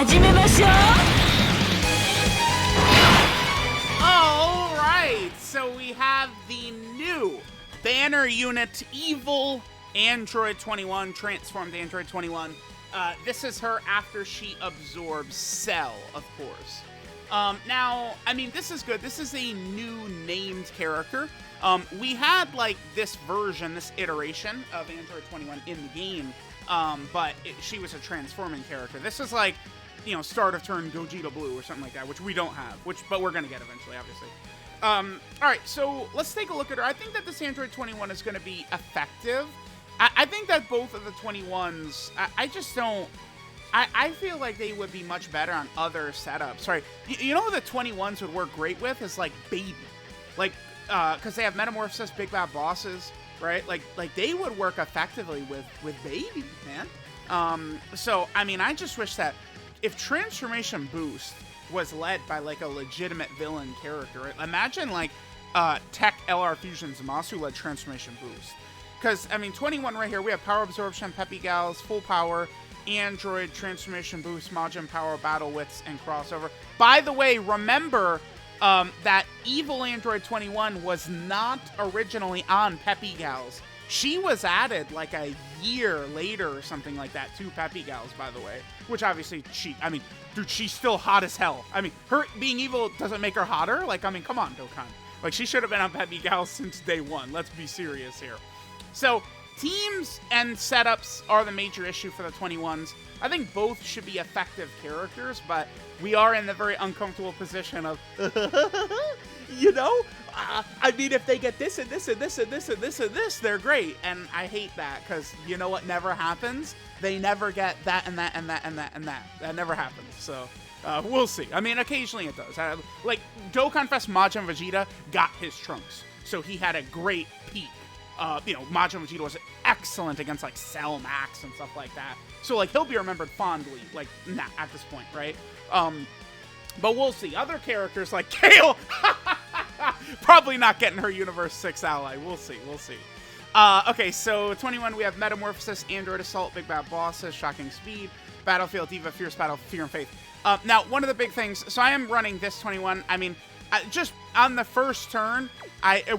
Alright, so we have the new banner unit, Evil Android 21, transformed Android 21. This is her after she absorbs Cell, of course. Now, I mean, this is good. This is a new named character. We had, like, this version, this iteration of Android 21 in the game, but she was a transforming character. This is like, you know, start of turn Gogeta Blue or something like that, which we don't have, but we're going to get eventually, obviously. Alright, so let's take a look at her. I think that this Android 21 is going to be effective. I think that both of the 21s, I just don't... I feel like they would be much better on other setups. Sorry, you know who the 21s would work great with is, like, Baby. Like, because they have Metamorphosis, Big Bad Bosses, right? Like they would work effectively with Baby, man. So, I mean, I just wish that if Transformation Boost was led by, like, a legitimate villain character, right? Imagine, like, Tech LR Fusion's Zamasu led Transformation Boost. Because, I mean, 21 right here, we have Power Absorption, Peppy Gals, Full Power, Android, Transformation Boost, Majin Power, Battle Wits, and Crossover. By the way, remember that Evil Android 21 was not originally on Peppy Gals. She was added like a year later or something like that to Peppy Gals, by the way. Which obviously, dude, she's still hot as hell. I mean, her being evil doesn't make her hotter. Like, I mean, come on, Dokkan. Like, she should have been on Peppy Gals since day one. Let's be serious here. So, teams and setups are the major issue for the 21s. I think both should be effective characters, but we are in the very uncomfortable position of, you know, I mean, if they get this and this and this and this and this and this, they're great. And I hate that because you know what never happens? They never get that and that and that and that and that. That never happens. So we'll see. I mean, occasionally it does. Like Dokkan Fest Majin Vegeta got his Trunks, so he had a great peak. You know, Majin Vegeta was excellent against, like, Cell Max and stuff like that. So, like, he'll be remembered fondly, like, at this point, right? But we'll see. Other characters like Kale, probably not getting her Universe 6 ally. We'll see, we'll see. Okay, so 21, we have Metamorphosis, Android Assault, Big Bad Bosses, Shocking Speed, Battlefield, Diva, Fierce Battle, Fear and Faith. Now, one of the big things, so I am running this 21, I mean, just on the first turn,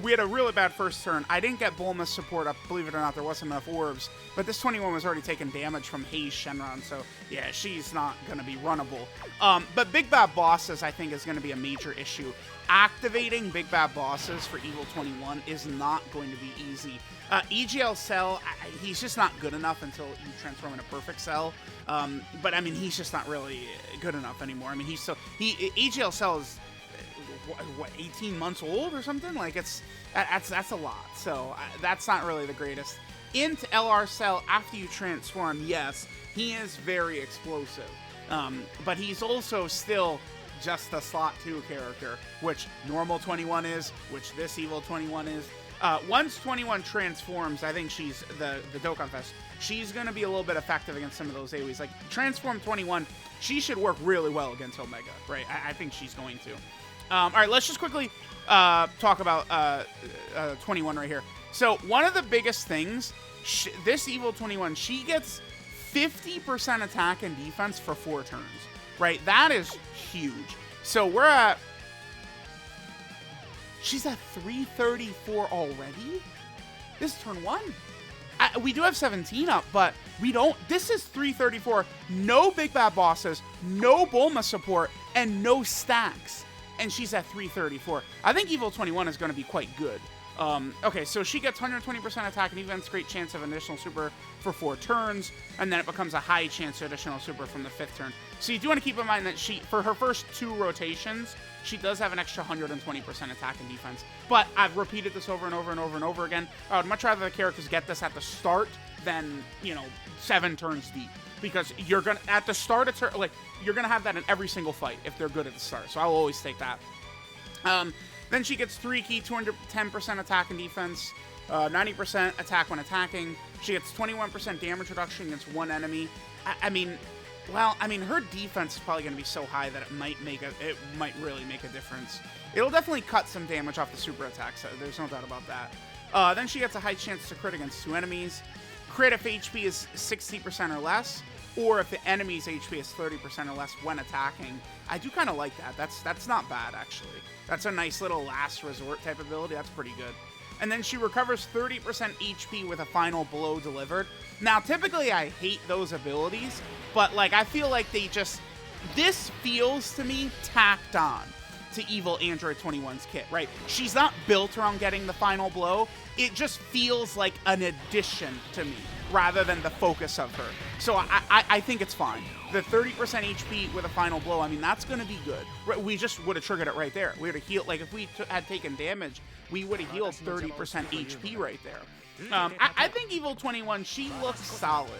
we had a really bad first turn. I didn't get Bulma's support up, believe it or not, there wasn't enough orbs, but this 21 was already taking damage from Haze Shenron, so yeah, she's not going to be runnable. But Big Bad Bosses, I think, is going to be a major issue. Activating Big Bad Bosses for Evil 21 is not going to be easy. EGL Cell, he's just not good enough until you transform into Perfect Cell. But I mean, he's just not really good enough anymore. I mean, EGL Cell is, what, 18 months old or something? Like, that's a lot. So that's not really the greatest. Into LR Cell, after you transform, yes, he is very explosive. But he's also still just a slot 2 character, which normal 21 is, which this Evil 21 is. Once 21 transforms, I think she's the Dokkan Fest, she's going to be a little bit effective against some of those AoEs. Like, Transform 21, she should work really well against Omega, right? I think she's going to. All right, let's just quickly talk about 21 right here. So, one of the biggest things, this Evil 21, she gets 50% attack and defense for 4 turns, right? That is huge. So, we're at... She's at 334 already? This is turn 1. We do have 17 up, but we don't... This is 334. No Big Bad Bosses, no Bulma support, and no stacks. And she's at 334. I think Evil 21 is going to be quite good. Okay, so she gets 120% attack and defense, great chance of additional super for 4 turns, and then it becomes a high chance of additional super from the 5th turn. So you do want to keep in mind that for her first 2 rotations, she does have an extra 120% attack and defense. But I've repeated this over and over and over and over again. I would much rather the characters get this at the start than, you know, 7 turns deep. Because you're going to, at the start of turn, like, you're going to have that in every single fight if they're good at the start. So I'll always take that. Then she gets 3 key, 210% attack and defense, 90% attack when attacking. She gets 21% damage reduction against 1 enemy. I mean, her defense is probably going to be so high that it might really make a difference. It'll definitely cut some damage off the super attacks. So there's no doubt about that. Then she gets a high chance to crit against 2 enemies. Crit if HP is 60% or less. or if the enemy's HP is 30% or less when attacking. I do kind of like that. That's not bad, actually. That's a nice little last resort type ability. That's pretty good. And then she recovers 30% HP with a final blow delivered. Now, typically I hate those abilities, but like I feel like they just... This feels to me tacked on to Evil Android 21's kit, right? She's not built around getting the final blow. It just feels like an addition to me rather than the focus of her. So I think it's fine. The 30% HP with a final blow, I mean, that's going to be good. We just would have triggered it right there. We would have healed, like if we had taken damage, we would have healed 30% HP right there. I think Evil 21, she looks solid.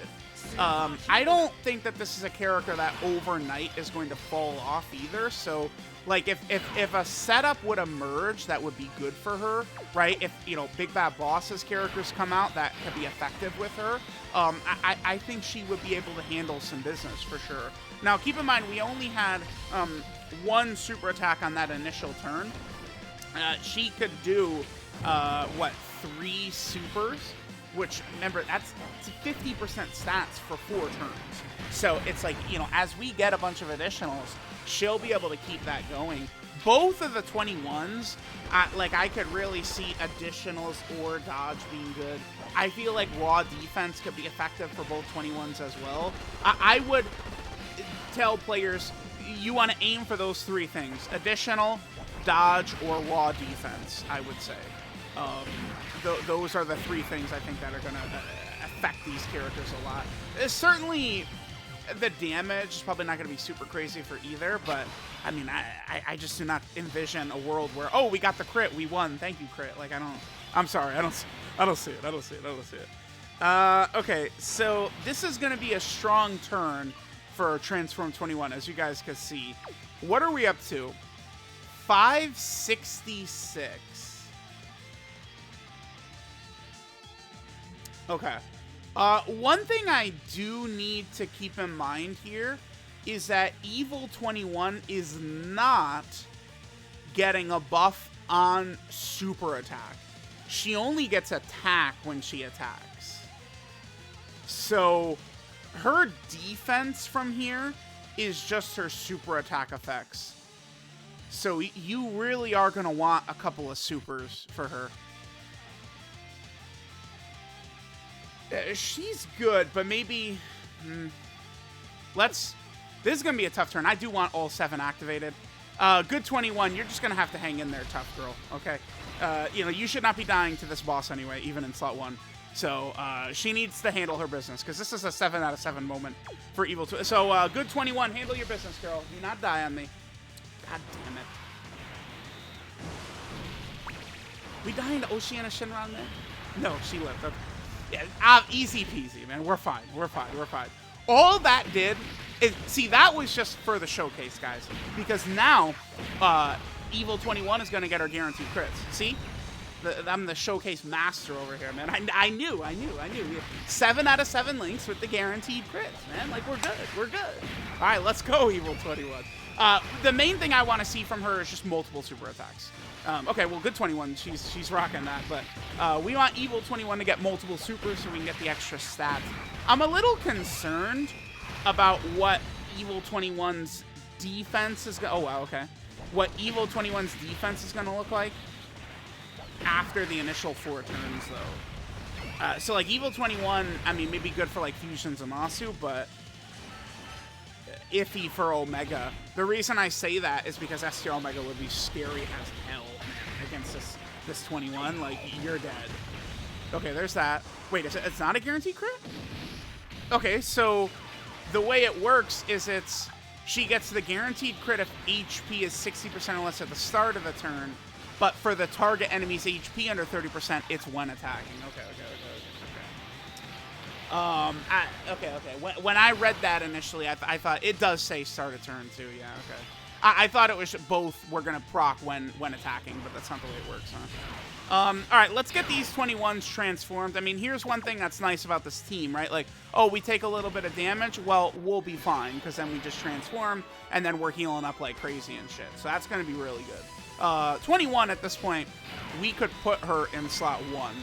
I don't think that this is a character that overnight is going to fall off either. So, like, if a setup would emerge that would be good for her, right? If, you know, Big Bad Boss's characters come out that could be effective with her, I think she would be able to handle some business for sure. Now, keep in mind, we only had one super attack on that initial turn. She could do, 3 supers? Which, remember, that's 50% stats for 4 turns. So it's like, you know, as we get a bunch of additionals, she'll be able to keep that going. Both of the 21s, I could really see additionals or dodge being good. I feel like raw defense could be effective for both 21s as well. I would tell players, you want to aim for those 3 things. Additional, dodge, or raw defense, I would say. Those are the 3 things I think that are going to affect these characters a lot. Certainly, the damage is probably not going to be super crazy for either, but I mean, I just do not envision a world where, oh, we got the crit, we won, thank you, crit. Like, I'm sorry, I don't see it. Okay, so this is going to be a strong turn for Transform 21, as you guys can see. What are we up to? 566. Okay. One thing I do need to keep in mind here is that Evil 21 is not getting a buff on super attack. She only gets attack when she attacks. So her defense from here is just her super attack effects. So you really are going to want a couple of supers for her. She's good, but maybe... This is going to be a tough turn. I do want all 7 activated. Good 21, you're just going to have to hang in there, tough girl, okay? You know, you should not be dying to this boss anyway, even in slot 1. So, she needs to handle her business, because this is a 7 out of 7 moment for Evil 21. So, good 21, handle your business, girl. Do not die on me. God damn it. We dying to Oceana Shinron there? No, she lived. Okay. Yeah, easy peasy, man. We're fine. All that did is, see, that was just for the showcase, guys. Because now, Evil 21 is going to get her guaranteed crits. See? I'm the showcase master over here, man. I knew. 7 out of 7 links with the guaranteed crits, man. Like, we're good. All right, let's go, Evil 21. The main thing I want to see from her is just multiple super attacks. Okay, well, good 21. She's rocking that, but we want Evil 21 to get multiple supers so we can get the extra stats. I'm a little concerned about what Evil 21's defense is going to... Oh, wow, okay. What Evil 21's defense is going to look like after the initial 4 turns, though. So, like, Evil 21, I mean, maybe good for, like, Fusions and Masu, but iffy for Omega. The reason I say that is because STR Omega would be scary as hell against this 21. Like, you're dead. Okay, there's that. Wait, it's not a guaranteed crit? Okay, so the way it works is she gets the guaranteed crit if HP is 60% or less at the start of the turn, but for the target enemy's HP under 30%, it's when attacking. Okay. Okay. When I read that initially, I thought it does say start a turn too. Yeah, okay. I thought it was both were gonna proc when attacking, but that's not the way it works, huh? All right, let's get these 21s transformed. I mean, here's one thing that's nice about this team, right? Like, oh, we take a little bit of damage. Well, we'll be fine because then we just transform and then we're healing up like crazy and shit. So that's gonna be really good. 21 at this point, we could put her in slot 1.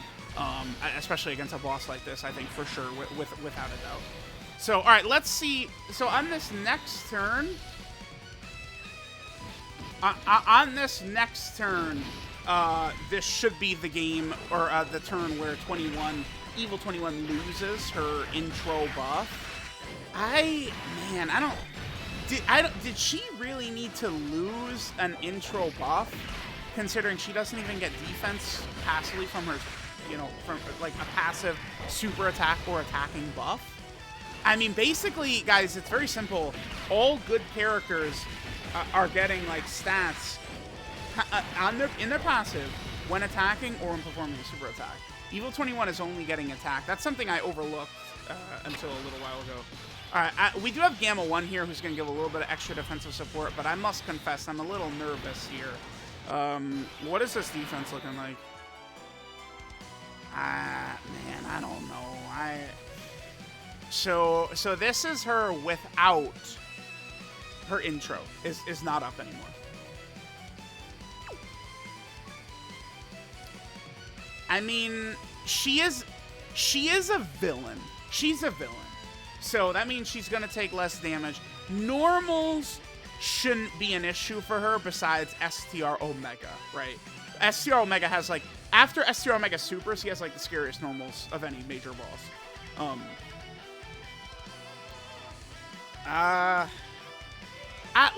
Especially against a boss like this, I think for sure, without a doubt. So, all right, let's see. So on this next turn, this should be the game or the turn where Evil 21 loses her intro buff. Did she really need to lose an intro buff, considering she doesn't even get defense passively from her, from like a passive super attack or attacking buff? I mean, basically, guys, it's very simple. All good characters are getting like stats in their passive when attacking or when performing a super attack. Evil 21 is only getting attack. That's something I overlooked until a little while ago. All right, we do have Gamma 1 here who's going to give a little bit of extra defensive support, but I must confess I'm a little nervous here. What is this defense looking like? Man, I don't know. So this is her without her intro. Is not up anymore. I mean, she is a villain. She's a villain. So that means she's going to take less damage. Normals shouldn't be an issue for her besides STR Omega, right? STR Omega has, like, after STR Omega Super, she has, like, the scariest normals of any major boss.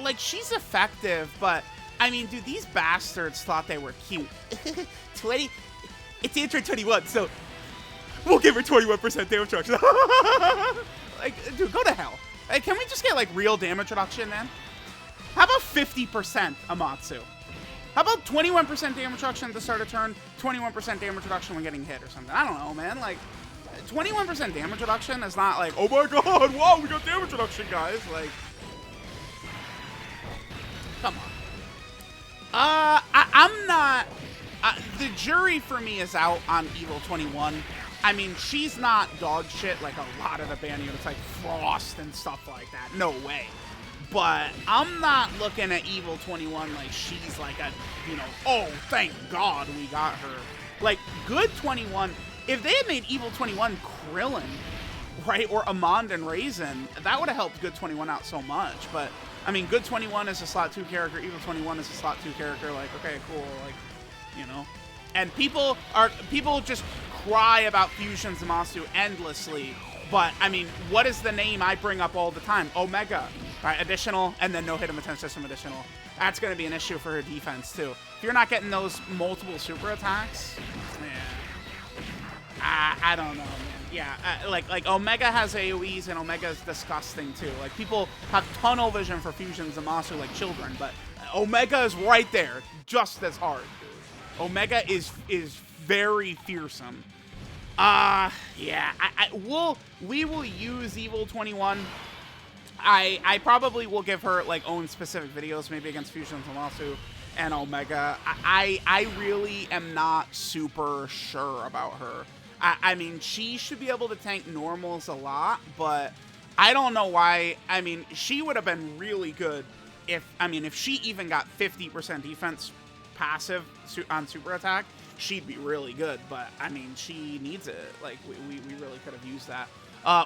Like, she's effective, but, I mean, dude, these bastards thought they were cute. 20, it's Android 21, so we'll give her 21% damage reduction. Like, dude, go to hell. Like, can we just get, like, real damage reduction, man? How about 50%, Amatsu? How about 21% damage reduction at the start of turn, 21% damage reduction when getting hit or something? I don't know, man. Like, 21% damage reduction is not like, oh my god, wow, we got damage reduction, guys. Like, come on. I'm not... the jury for me is out on Evil 21. I mean, she's not dog shit like a lot of the band units, like Frost and stuff like that. No way. But I'm not looking at Evil 21 like she's like a, oh, thank God we got her. Like, good 21, if they had made Evil 21 Krillin, right, or Amand and Raisin, that would have helped good 21 out so much. But, I mean, good 21 is a slot 2 character, Evil 21 is a slot 2 character, like, okay, cool, like, And people just cry about Fusion Zamasu endlessly, but, I mean, what is the name I bring up all the time? Omega, right? Additional, and then no hit him attack system additional. That's going to be an issue for her defense, too. If you're not getting those multiple super attacks, I don't know, man. Yeah, like Omega has AoEs, and Omega's disgusting, too. Like, people have tunnel vision for Fusion Zamasu like children, but Omega is right there, just as hard. Omega is very fearsome. Yeah, we will use Evil 21. I probably will give her like own specific videos, maybe against Fusion Zamasu and Omega. I really am not super sure about her. I mean, she should be able to tank normals a lot, but I don't know why. I mean, she would have been really good if she even got 50% defense passive on super attack, she'd be really good. But I mean, she needs it. Like, we really could have used that.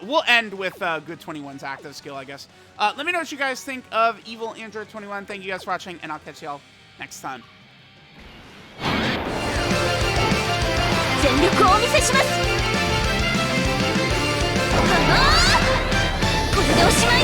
We'll end with good 21's active skill, I guess. Let me know what you guys think of Evil Android 21. Thank you guys for watching, and I'll catch y'all next time. 全力をお見せします。これでおしまい。